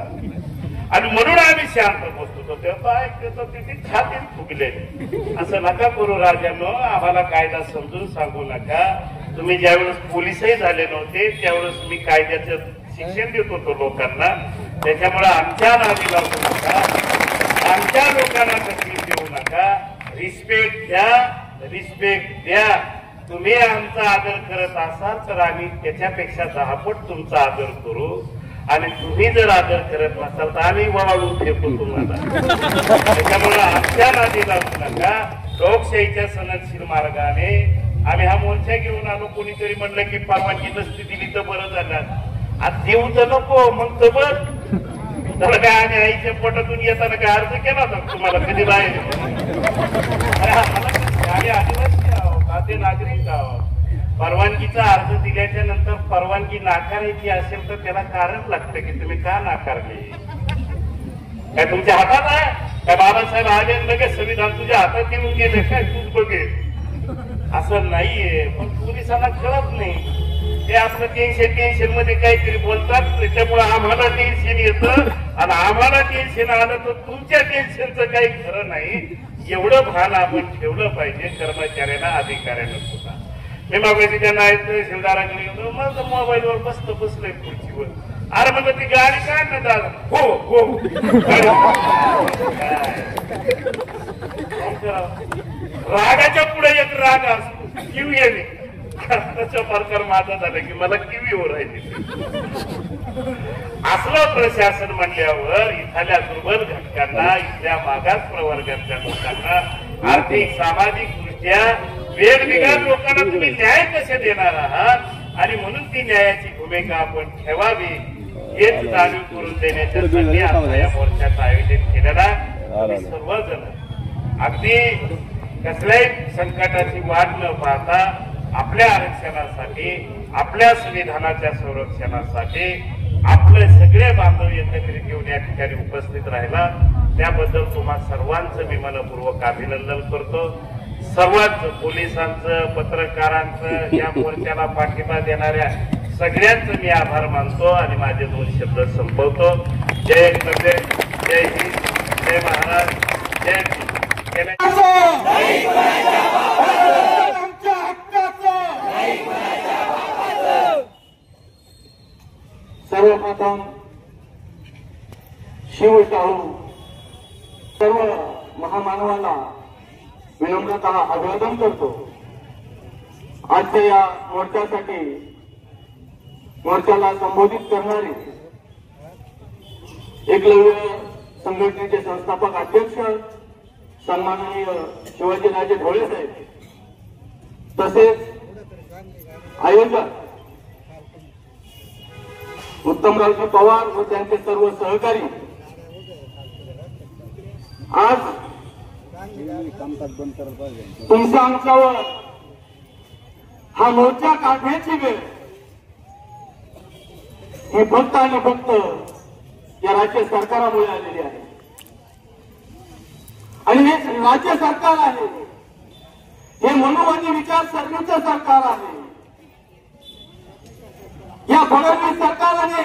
आणि म्हणून आम्ही शांत बसतो. तेव्हा ऐकतो तिथे छातीत फुगले. असं नका करू राजांनो. आम्हाला कायदा समजून सांगू नका. तुम्ही ज्यावेळेस पोलीसही झाले नव्हते त्यावेळेस मी कायद्याचं शिक्षण देत होतो लोकांना. त्याच्यामुळे आमच्या नादी लागू नका, आमच्या लोकांना तकलीफ देऊ नका. रिस्पेक्ट द्या, रिस्पेक्ट द्या. तुम्ही आमचा आदर करत असाल तर आम्ही त्याच्यापेक्षा 10 पट तुमचा आदर करू आणि तुम्ही जर आदर करत नसाल तर आम्ही वाळून फेकू तुम्हाला. त्याच्यामुळे आमच्या नादी लागू नका. लोकशाहीच्या सनदशीर मार्गाने आम्ही हा मोर्चा घेऊन आलो. कोणीतरी म्हणलं की परवानगी नसती दिली तर बरं झालं. आज देऊ तर नको मग तर बरं झालं काय. आणि आईच्या पोटातून येताना काय अर्ज केला होता तुम्हाला कधी बाहेर? आम्ही आदिवासी आहोत, आधी नागरिक आहोत. परवानगीचा अर्ज दिल्याच्या नंतर परवानगी नाकारायची असेल तर त्याला कारण लागतं की तुम्ही का नाकारली. काय तुमच्या हातात आहे काय? बाबासाहेब आले लगेच संविधान तुझ्या हातात येऊन गेले काय तूच बघे असं नाहीये. पण पोलिसांना कळत नाही. ते आपलं टेन्शन मध्ये काहीतरी बोलतात. त्याच्यामुळे आम्हाला टेन्शन येतं आणि आम्हाला टेन्शन आलं तर तुमच्या टेन्शनचं काही खरं नाही. एवढं भान आपण ठेवलं पाहिजे कर्मचाऱ्यांना, अधिकाऱ्यांना सुद्धा. मी मागायची त्यांना तहसीलदाराकडे गेलो. मग मोबाईलवर बसलंय खुर्चीवर. अरे म्हणलं ती गाडी काढ ना दादा. हो हो रागाच्या पुढे एक राग असतो किव येणे. त्याचा प्रकार माझा झाला की मला किवी हो राहिली. असलं प्रशासन म्हणल्यावर इथल्या दुर्बल घटकांना, इथल्या मागास प्रवर्गातल्या लोकांना आर्थिक सामाजिक दृष्ट्या वेगवेगळ्या लोकांना तुम्ही न्याय कसे देणार आहात आणि म्हणून ती न्यायाची भूमिका भूमिका आपण ठेवावी हेच जाणीव करून देण्यासाठी आता या मोर्चाचं आयोजन केलेला. सर्वजण अगदी कसल्याही संकटाची वाट न पाहता आपल्या आरक्षणासाठी, आपल्या संविधानाच्या संरक्षणासाठी आपले सगळे बांधव एकत्रित येऊन या ठिकाणी उपस्थित राहिला. त्याबद्दल तुम्हा सर्वांचं मी मनपूर्वक अभिनंदन करतो. सर्वांचं, पोलिसांचं, पत्रकारांचं, या मोर्चाला पाठिंबा देणाऱ्या सगळ्यांचं मी आभार मानतो आणि माझे 2 शब्द संपवतो. जय एकलव्य, जय हिंद, जय महाराज, जय भीम. सर्वप्रथम शिवशाहू सर्व महामानवाला विनम्रतः अभिवादन करतो. आजच्या या मोर्चाला संबोधित करणारे एकलव्य संघटनेचे संस्थापक अध्यक्ष सन्माननीय शिवाजीराजे ढोळे साहेब, तसेच आयोजक उत्तमरावजी पवार व त्यांचे सर्व सहकारी, आज तुमच्या आमच्यावर हा मोर्चा काढण्याची वेळ ही फक्त आणि फक्त या राज्य सरकारामुळे आलेली आहे. आणि हे राज्य सरकार आहे, हे मनुवादी विचारसरणीचं सरकार आहे. या फडणवीस सरकारने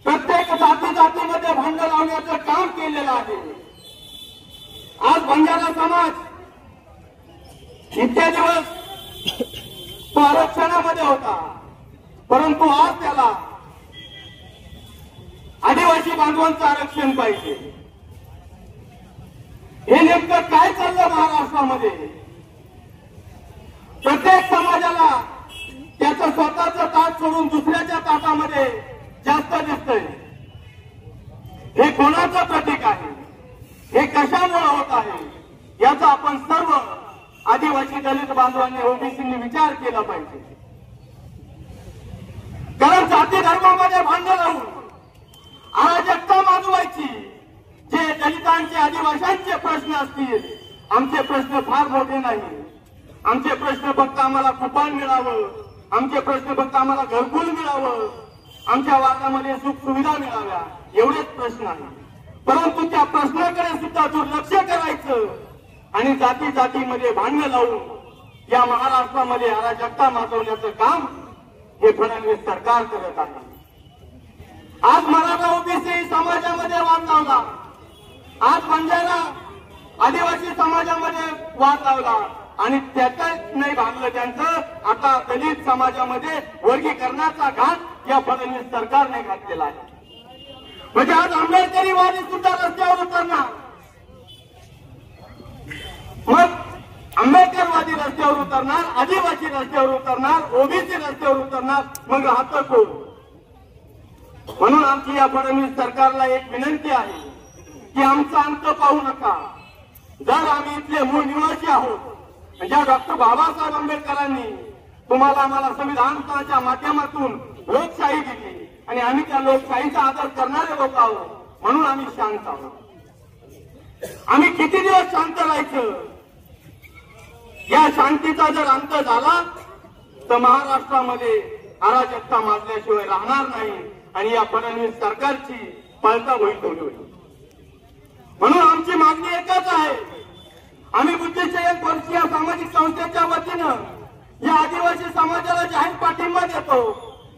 प्रत्येक जातीमध्ये भांडण लावण्याचं काम केलेलं आहे. आज बंजारा समाज इतके दिवस तो आरक्षणामध्ये होता, परंतु आज त्याला आदिवासी बांधवांचं आरक्षण पाहिजे. हे नेमकं काय चाललं महाराष्ट्रामध्ये? प्रत्येक समाजाला त्याचं स्वतःचं ताट सोडून दुसऱ्याच्या ताटामध्ये जास्त दिसतंय. हे कोणाचं प्रतीक आहे? हे कशामुळे होत आहे? याचा आपण सर्व आदिवासी दलित बांधवांनी, ओबीसींनी विचार केला पाहिजे. कारण जाती धर्मामध्ये भांडण लावून अराजकता माजवायची. जे दलितांचे, आदिवासींचे प्रश्न असतील, आमचे प्रश्न फार मोठे नाही. आमचे प्रश्न फक्त आम्हाला कुपान मिळावं, आमचे प्रश्न फक्त आम्हाला घरकुल मिळावं, आमच्या वार्डामध्ये सुख सुविधा मिळाव्या, एवढेच प्रश्न आहेत. परंतु त्या प्रश्नाकडे सुद्धा दुर्लक्ष करायचं आणि जातीमध्ये भांडण लावून या महाराष्ट्रामध्ये अराजकता माजवण्याचं काम हे फडणवीस सरकार करत आहे. आज मराठा ओबीसी समाजामध्ये वाद लावला, आज बंजारा आदिवासी समाजामध्ये वाद लावला आणि त्याच्यात नाही भागलं त्यांचं. आता दलित समाजामध्ये वर्गीकरणाचा घात या फडणवीस सरकारने घातलेला आहे. म्हणजे आज आंबेडकरीवादी सुद्धा रस्त्यावर उतरणार. मग आंबेडकरवादी रस्त्यावर उतरणार, आदिवासी रस्त्यावर उतरणार, ओबीसी रस्त्यावर उतरणार, मग राहतं कोण? म्हणून आमची या फडणवीस सरकारला एक विनंती आहे की आमचा अंत पाहू नका. जर आम्ही इथले मूळ निवासी आहोत, ज्या डॉक्टर बाबासाहेब आंबेडकरांनी तुम्हाला आम्हाला संविधानाच्या माध्यमातून लोकशाही दिली आणि आम्ही त्या लोकशाहीचा आदर करणारे लोक आहोत, म्हणून आम्ही शांत आहोत. आम्ही किती दिवस शांत राहायचं? या शांतीचा जर अंत झाला तर महाराष्ट्रामध्ये अराजकता माजल्याशिवाय राहणार नाही आणि या फडणवीस सरकारची पळता होईल. म्हणून आमची मागणी एकच आहे. आम्ही बुद्धिचयन वर्षीय सामाजिक संस्थेच्या वतीनं या आदिवासी समाजाला जाहीर पाठिंबा देतो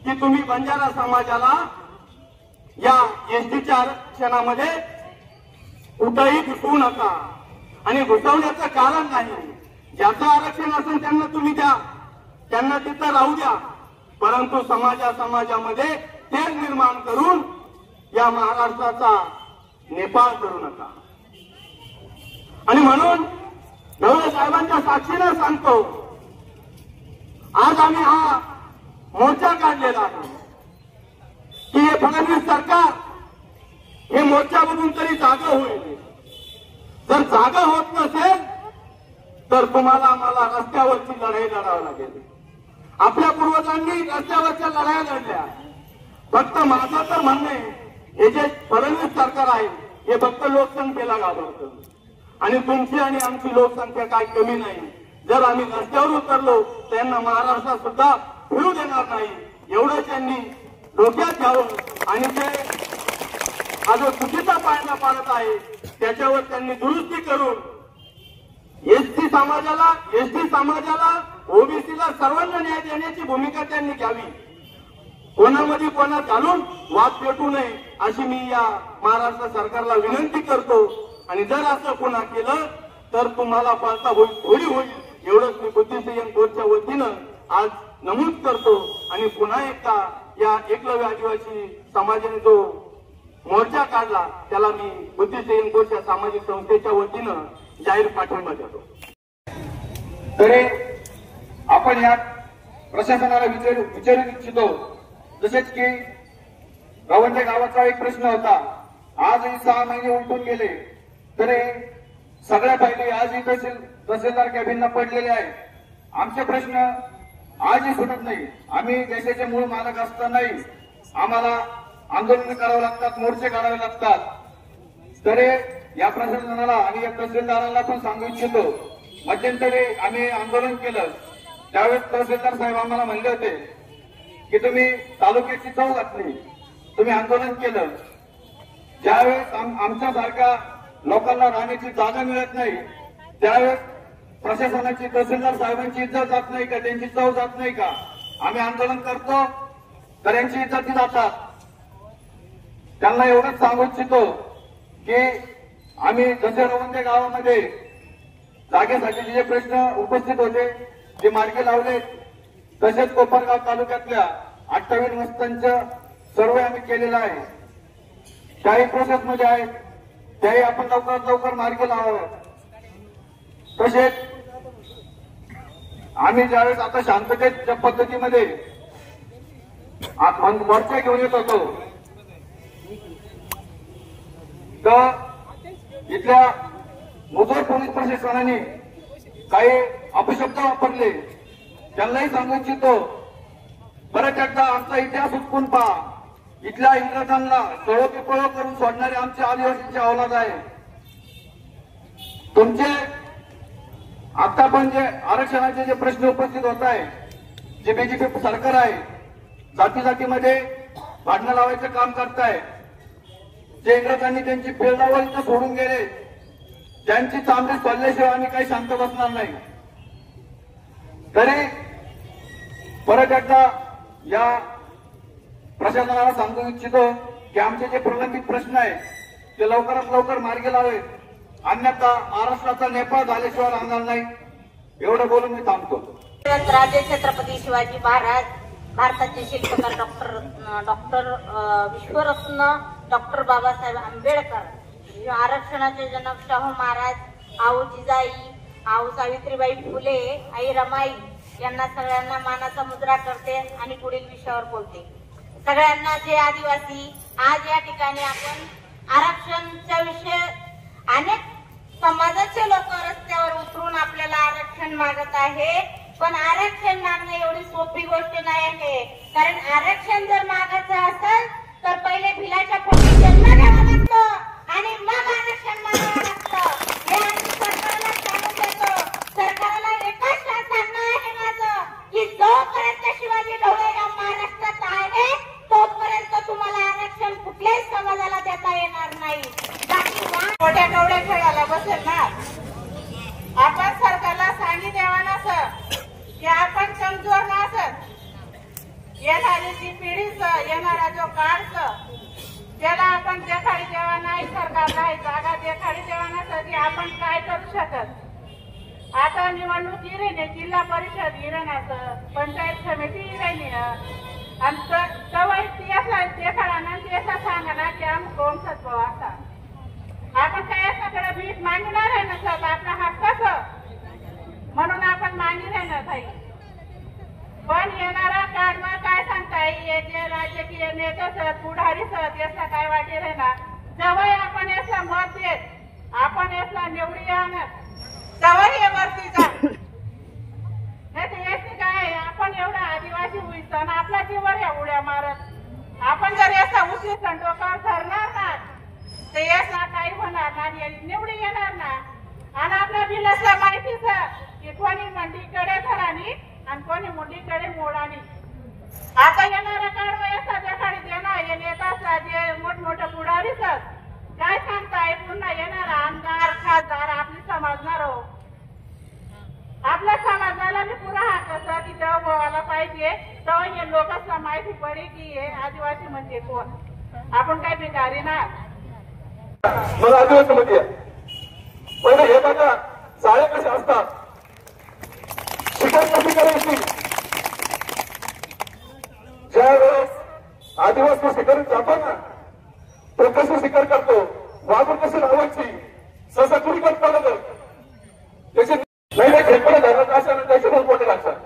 की तुम्ही बंजारा समाजाला या एसटीच्या आरक्षणामध्ये कुठेही घुसवू नका. आणि घुसवण्याचं कारण नाही, ज्याचं आरक्षण असेल त्यांना तुम्ही द्या, त्यांना तिथं राहू द्या, परंतु समाजामध्ये तेढ निर्माण करून या महाराष्ट्राचा नेपाळ करू नका. आणि म्हणून ढवळे साहेबांच्या साक्षीनं सांगतो, आज आम्ही हा मोर्चा काढलेला आहे की हे फडणवीस सरकार हे मोर्चामधून तरी जागा होईल. जर जागा होत नसेल तर तुम्हाला आम्हाला रस्त्यावरची लढाई लढावी लागेल. आपल्या पूर्वजांनी रस्त्यावरच्या लढाया लढल्या. फक्त माझं तर म्हणणे, हे जे फडणवीस सरकार आहे हे फक्त लोकसंख्येला घाबरतं आणि तुमची आणि आमची लोकसंख्या काय कमी नाही. जर आम्ही रस्त्यावर उतरलो त्यांना महाराष्ट्रात सुद्धा फिरू देणार नाही, एवढं त्यांनी डोक्यात घ्यावं. आणि ते हा जो चुकीचा पाळणा पाडत आहे त्याच्यावर त्यांनी दुरुस्ती करून एसटी समाजाला ओबीसीला सर्वांना न्याय देण्याची भूमिका त्यांनी घ्यावी. कोणामध्ये कोणा घालून वाद पेटू नये अशी मी या महाराष्ट्र सरकारला विनंती करतो. आणि जर असं पुन्हा केलं तर तुम्हाला पाळता थोडी होईल एवढंच मी बुद्धिसंयम कोर्टच्या वतीनं आज नमूद करतो. आणि पुन्हा एकदा या एकलव्य आदिवासी समाजाने जो मोर्चा काढला त्याला मी बुद्धिसंयम कोर्टच्या सामाजिक संस्थेच्या वतीनं जाहीर पाठिंबा देतो. तरी आपण या प्रशासनाला विचारू इच्छितो, जसेच की गावंडे गावाचा एक प्रश्न होता. आजही 6 महिने उलटून गेले तरी सगळ्या फायली आजही तहसीलदार कॅबिनला पडलेले आहे. आमचे प्रश्न आजही सुटत नाही. आम्ही देशाचे मूळ मालक असतानाही आम्हाला आंदोलन करावं लागतात, मोर्चे काढावे लागतात. तरी या प्रशासनाला आणि या तहसीलदारांना पण सांगू इच्छितो, मध्यंतरी आम्ही आंदोलन केलं त्यावेळेस तहसीलदार साहेब आम्हाला म्हणले होते की तुम्ही तालुक्याची चव घातली, तुम्ही आंदोलन केलं. ज्यावेळेस आमच्यासारख्या लोकांना राहण्याची जागा मिळत नाही त्यावेळेस प्रशासनाची तहसीलदार साहेबांची इज्जत जात नाही का, त्यांची चव जात नाही का? आम्ही आंदोलन करतो तर यांची इज्जत जातात. त्यांना एवढंच सांगू इच्छितो की आम्ही जसे रवंदे गावामध्ये जागेसाठी जे प्रश्न उपस्थित होते ते मार्गी लावले, तसेच कोपरगाव तालुक्यातल्या 28 वस्त्यांचं सर्वे आम्ही केलेला आहे. त्याही प्रोसेसमध्ये आहेत, त्याही आपण लवकरात लवकर मार्गी लावाव्यात. तसेच आम्ही ज्यावेळेस आता शांततेच्या पद्धतीमध्ये मोर्चा घेऊन येत होतो तर इथल्या मुजोर पोलीस प्रशासनाने काही अपशब्द वापरले. त्यांनाही सांगू इच्छितो, बरं एकदा आमचा इतिहास उचकून पहा. इथल्या इंग्रजांना सळो पिपळो करून सोडणारे आमच्या आदिवासींचे अवलाद आहे. तुमचे आता पण जे आरक्षणाचे जे प्रश्न उपस्थित होत आहे, जे बीजेपी सरकार आहे जाती जातीमध्ये भांडणं लावायचं काम करताय, जे इंग्रजांनी त्यांची पेरडावळ सोडून गेले त्यांची चांगली सोडल्याशिवाय आम्ही काही शांत बसणार नाही. तरी परत एकदा या प्रशासनाला सांगू इच्छितो की आमचे जे प्रलंबित प्रश्न आहेत ते लवकरात लवकर मार्गी लावेत, अन्यथा महाराष्ट्राचा नेपाळ झाल्याशिवाय राहणार नाही. एवढं बोलून मी थांबतो. राजे छत्रपती शिवाजी महाराज, भारताचे शिल्पकार डॉक्टर विश्वरत्न डॉक्टर बाबासाहेब आंबेडकर, आरक्षणाचे जनक शाहू महाराज, आऊ जिजाई, आऊ सावित्रीबाई फुले, आई रमाई यांना सगळ्यांना मानाचा मुजरा करते आणि पुढील विषयावर बोलते. सगळ्यांना जे आदिवासी, आज या ठिकाणी आपण आरक्षणच्या विषय अनेक समाजाचे लोक रस्त्यावर उतरून आपल्याला आरक्षण मागत आहे, पण आरक्षण मागणं एवढी सोपी गोष्ट नाही आहे. कारण आरक्षण जर मागायचं असेल तर पहिले भिलाच्या पोटी जन्म द्यावा लागतो आणि मग आरक्षण मागावं लागतं. हे आम्ही सरकारला सांगून देतो. सरकारला एकच सांगणं आहे माझं की जोपर्यंत शिवाजी ढवळे या महाराष्ट्रात आहे तोपर्यंत तुम्हाला आरक्षण कुठल्याही समाजाला देता येणार नाही. बाकी मोठ्या टवड्या खेळायला बसेल ना. आपण सरकारला सांगितलं नसं की आपण कमजोर नसत, येणारी जी पिढीच येणारा जो काळच त्याला आपण देखाडी देवा नाही, सरकारला जागा देखाडी देवा नसत आपण काय करू शकत. आता निवडणूक इरेने, जिल्हा परिषद इरेनाचं, पंचायत समिती इरेने आणि सवय देखाडा ना त्याचा सांगा की आम्ही कोण सत्व असा. आपण काय सगळं भीट मांडणार आहे ना सर आपला हक्काचं, म्हणून आपण मांडी राहणार भाई. पण येणारा काळ मग काय सांगता येईल, जे राजकीय नेते सत पुढारी सत याचा काय वाटे राहणार. जवळ आपण याचा मत देत आपण याचा निवडी आणत जवळ हे वरती जा नाही तर याची काय आपण एवढा आम्हाला बिलसला माहिती सर की कोणी मंडीकडे घराणी आणि कोणी मुंडीकडे मोडाणी. आता येणारा काळ वयाच्या खाली देणार हे नेता जे मोठमोठे पुढारी सर काय सांगताय पुन्हा येणारा आमदार खासदार आपली समजणार हो. आपल्या समाजाला मी पुरा हक्क सर की जेव्हा बोलायला पाहिजे तेव्हा हे लोकांना माहिती पडेल की हे आदिवासी म्हणजे कोण. आपण काय भिकारी ना. मला आदिवासी मध्ये पहिले हे बघा शाळे कसे असतात, शिकार कशी करायची. ज्या वेळेस आदिवासी शिकार जातो ना तो कसं शिकार करतो, वाघून कशी लावायची, ससा कुणी करत पडलं त्याचे नाही खेळपणे धरत असेल त्याचे पण मोठे लागतात.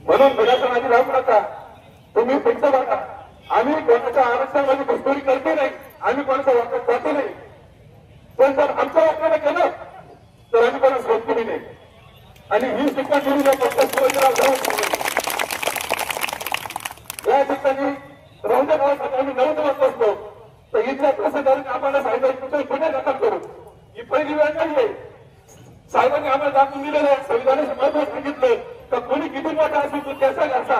म्हणून बिलाच्या नादी लागू नका. तुम्ही तुमचं बघा. आम्ही कोणाच्या आरक्षणामध्ये घुसखोरी करते नाही, आम्ही कोणाचा वापर करतो नाही. पण जर आमच्या वापराला केलं तर आम्ही कोणा सोडतो नाही. आणि ही शिक्षा दिली या ठिकाणी रौद्र गावासाठी आम्ही 9 दिवस बसलो तर इथल्या प्रशासनाने आम्हाला साहेबांनी गुन्हे दाखल करू ही पहिली वेळ नाहीये. साहेबांनी आम्हाला दाखवून दिलेलं आहे. संविधानाचं महत्व सांगितलं तर कोणी किती मोठा असेल तो त्याचा घासा.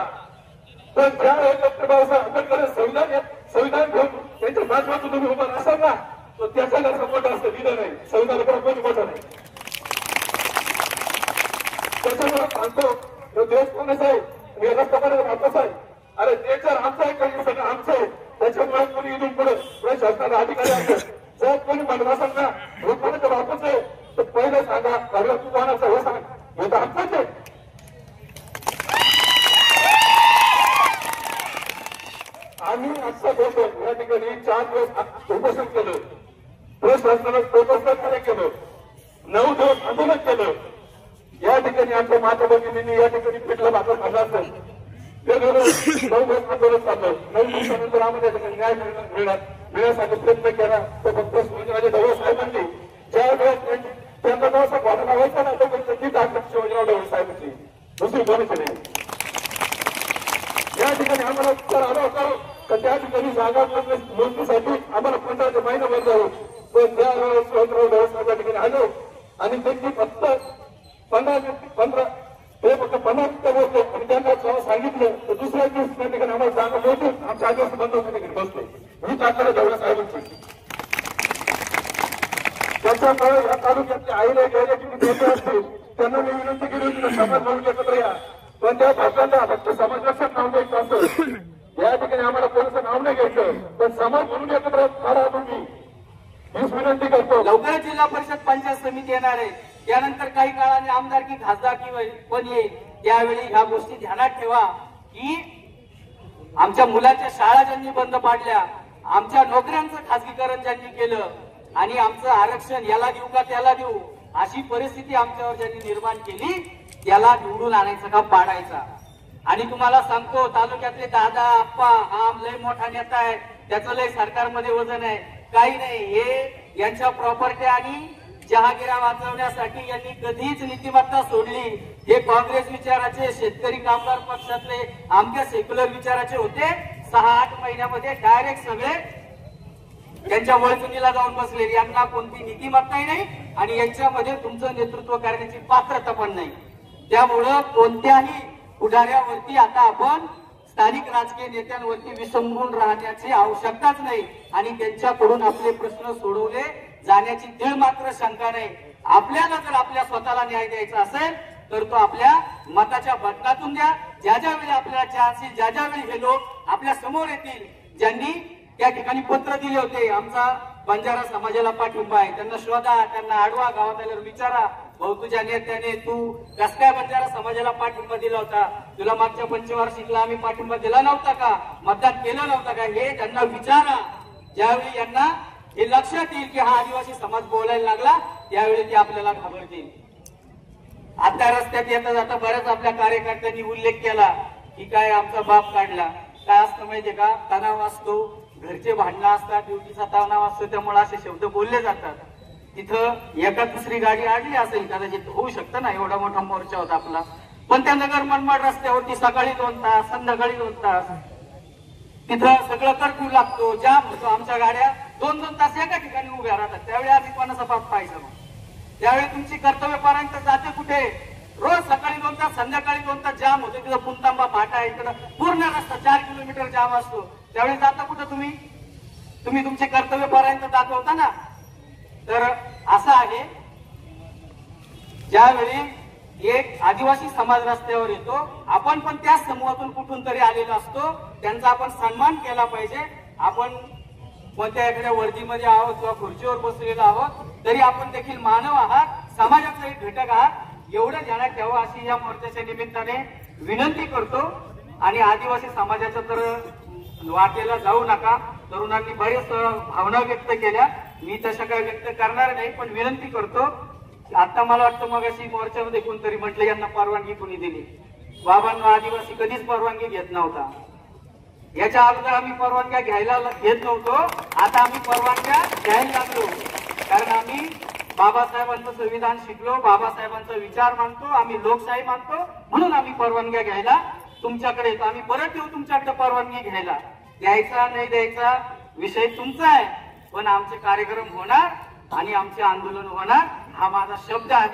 पण ज्या डॉक्टर बाबासाहेब आंबेडकर संविधान घेऊन त्यांच्या महत्वाचं तुम्ही उभा असाल ना तो त्याचा घासा मोठा असं दिलं नाही. संविधानाकडे कोणी मोठा नाही. त्याच्यामुळे सांगतो तो देश कोणाचा आहे, मी रस्त्याकडे राहतोच आहे. अरे नेचर आमचं आहे काही सगळं आमचं आहे. त्याच्यामुळे कोणी इथून पुढे शासनाला अधिकारी असेल जर कोणी म्हणत असेल ना हे कोणाचं बापूच आहे तर पहिलं सांगा सगळं तू कोणाचं हे सांग हे तर आमचंच आहे. आम्ही आजचा बोलतो या ठिकाणी 4 दिवस उपोषण केलं, प्रशासनानं प्रोटोकॉल केलं, 9 दिवस आंदोलन केलं. या ठिकाणी आमच्या माता भगिनींनी या ठिकाणी पिठलं भाकर खाल्लं असेल. वेगवेगळं 9 दिवस आंदोलन चाललं. 9 दिवसानंतर आम्हाला त्या ठिकाणी न्याय मिळण्यासाठी प्रयत्न केला. तो फक्त शिवाजीराजे ढवळे साहेबांनी ज्या वेळेस त्यांचा जवळचा घोटाळा व्हायचा ना तो ती ताकद शिवाजीराव ढवळे साहेबांची दुसरी कोणाची नाही. या ठिकाणी आम्हाला उत्तर आलं होतं तर त्या ठिकाणी जागा मोजणीसाठी आम्हाला 15 महिनाभर जाऊ. पण त्या वेळेस शिवाजीराव ढवळे साहेब या ठिकाणी आले आणि त्यांनी फक्त 15 ते फक्त 15 मिनिटं बोलतो आणि त्यांना जेव्हा सांगितलं तर दुसऱ्या दिवशी त्या ठिकाणी आम्हाला जागा मोजून आमच्या आदिवासी बंधूंच्या ठिकाणी बसलो. ही ताकद ढवळे साहेबांची. त्याच्यामुळे या तालुक्यातले आईला गेले की नेते असतील त्यांना मी विनंती केली होती समाज म्हणून एकत्र या. पण त्या भागाला फक्त समाज लक्षात नाव द्यायचं असतं. या ठिकाणी आम्हाला कोणाचं नाव नाही घ्यायचं पण समाज म्हणून एकत्र करा तुम्ही हीच विनंती करतो. लवकरच जिल्हा परिषद पंचायत समिती येणार आहे. त्यानंतर काही काळाने आमदारकी खासदारकी पण येईल. त्यावेळी ह्या गोष्टी ध्यानात ठेवा की आमच्या मुलाच्या शाळा ज्यांनी बंद पाडल्या, आमच्या नोकऱ्यांचं खासगीकरण ज्यांनी केलं आणि आमचं आरक्षण याला देऊ का त्याला देऊ अशी परिस्थिती आमच्यावर ज्यांनी निर्माण केली त्याला निवडून आणायचा का पाडायचा. आणि तुम्हाला सांगतो तालुक्यातले दादा आप्पा हा लय मोठा नेता आहे, त्याचं लय सरकारमध्ये वजन आहे. काही नाही, हे यांच्या प्रॉपर्टी आणि जहागिरा वाचवण्यासाठी यांनी कधीच नीतिमत्ता सोडली. हे काँग्रेस विचाराचे शेतकरी कामगार पक्षातले आमच्या सेक्युलर विचाराचे होते. 6-8 महिन्यामध्ये डायरेक्ट सगळे त्यांच्या वळचुनीला जाऊन बसले. यांना कोणती नीतिमत्ताही नाही आणि यांच्यामध्ये तुमचं नेतृत्व करण्याची पात्रता पण नाही. त्यामुळं कोणत्याही पुढाऱ्यावरती आता आपण स्थानिक राजकीय नेत्यांवरती विसंबून राहण्याची आवश्यकताच नाही आणि त्यांच्याकडून आपले प्रश्न सोडवले जाण्याची तीळ मात्र शंका नाही. आपल्याला जर आपल्या स्वतःला न्याय द्यायचा असेल तर तो आपल्या मताच्या बटनातून द्या. ज्या ज्यावेळी आपल्याला चान्स येईल, ज्या ज्यावेळी हे लोक आपल्या समोर येतील, ज्यांनी त्या ठिकाणी पत्र दिले होते आमचा बंजारा समाजाला पाठिंबा आहे, त्यांना शोधा, त्यांना आडवा, गावात आल्यावर विचारा भाऊ तुझ्या नेत्याने तू कस काय बंजारा समाजाला पाठिंबा दिला होता, तुला मागच्या पंचवार्षिकला आम्ही पाठिंबा दिला नव्हता का, मतदान केलं नव्हतं का, हे त्यांना विचारा. ज्यावेळी यांना हे लक्षात येईल की हा आदिवासी समाज बोलायला लागला त्यावेळी ते आपल्याला घाबरतील. आता रस्त्यात येता जाता बऱ्याच आपल्या कार्यकर्त्यांनी उल्लेख केला की काय आमचा बाप काढला. काय असतं माहितीये का, तणाव असतो, घरचे भांडणं असतात, ड्युटीचा तणाव असतो, त्यामुळे असे शब्द बोलले जातात. तिथं एका दुसरी गाडी अडली असेल कदाचित, होऊ शकतं ना, एवढा मोठा मोर्चा होता आपला. पण त्या नगर मनमाड रस्त्यावरती सकाळी 2 तास, संध्याकाळी 2 तास तिथं सगळं कर्फ्यू लागतो, जाम होतो. आमच्या गाड्या 2-2 तास एका ठिकाणी उभ्या राहतात. त्यावेळी आम्ही कोणाचा बाप पाहायचा मग. त्यावेळी तुमची कर्तव्यपरायण जाते कुठे? रोज सकाळी 2 तास संध्याकाळी 2 तास जाम होते. तिथं पुंतांबा फाटा आहे, इकडं पूर्ण रस्ता 4 किलोमीटर जाम असतो. त्यावेळी जाता कुठं तुम्ही? तुम्ही तुमचे कर्तव्यपरायण दाखवता ना. तर असं आहे, ज्यावेळी एक आदिवासी समाज रस्त्यावर येतो, आपण पण त्याच समूहातून कुठून तरी आलेलो असतो, त्यांचा आपण सन्मान केला पाहिजे. आपण कोणत्या एखाद्या वर्दीमध्ये आहोत किंवा खुर्चीवर बसलेलो आहोत तरी आपण देखील मानव आहात, समाजाचा एक घटक आहात, एवढं ध्यानात ठेवा अशी या मोर्चाच्या निमित्ताने विनंती करतो. आणि आदिवासी समाजाच्या तर वाटेला जाऊ नका. तरुणांनी बरेच भावना व्यक्त केल्या, मी तशा काही व्यक्त करणार नाही, पण विनंती करतो. आता मला वाटतं मग अशी मोर्चामध्ये कोणतरी म्हटलं यांना परवानगी कोणी दिली. बाबांना आदिवासी कधीच परवानगी घेत नव्हता. याच्या अगोदर आम्ही परवानग्या घ्यायला घेत नव्हतो, आता आम्ही परवानग्या घ्यायला लागलो. कारण आम्ही बाबासाहेबांचं संविधान शिकलो, बाबासाहेबांचा विचार मानतो, आम्ही लोकशाही मानतो, म्हणून आम्ही परवानग्या घ्यायला तुमच्याकडे येतो. आम्ही परत येऊ तुमच्याकडे परवानगी घ्यायला. द्यायचा नाही द्यायचा विषय तुमचा आहे, पण आमचे कार्यक्रम होणार आणि आमचे आंदोलन होणार, हा माझा शब्द आहे.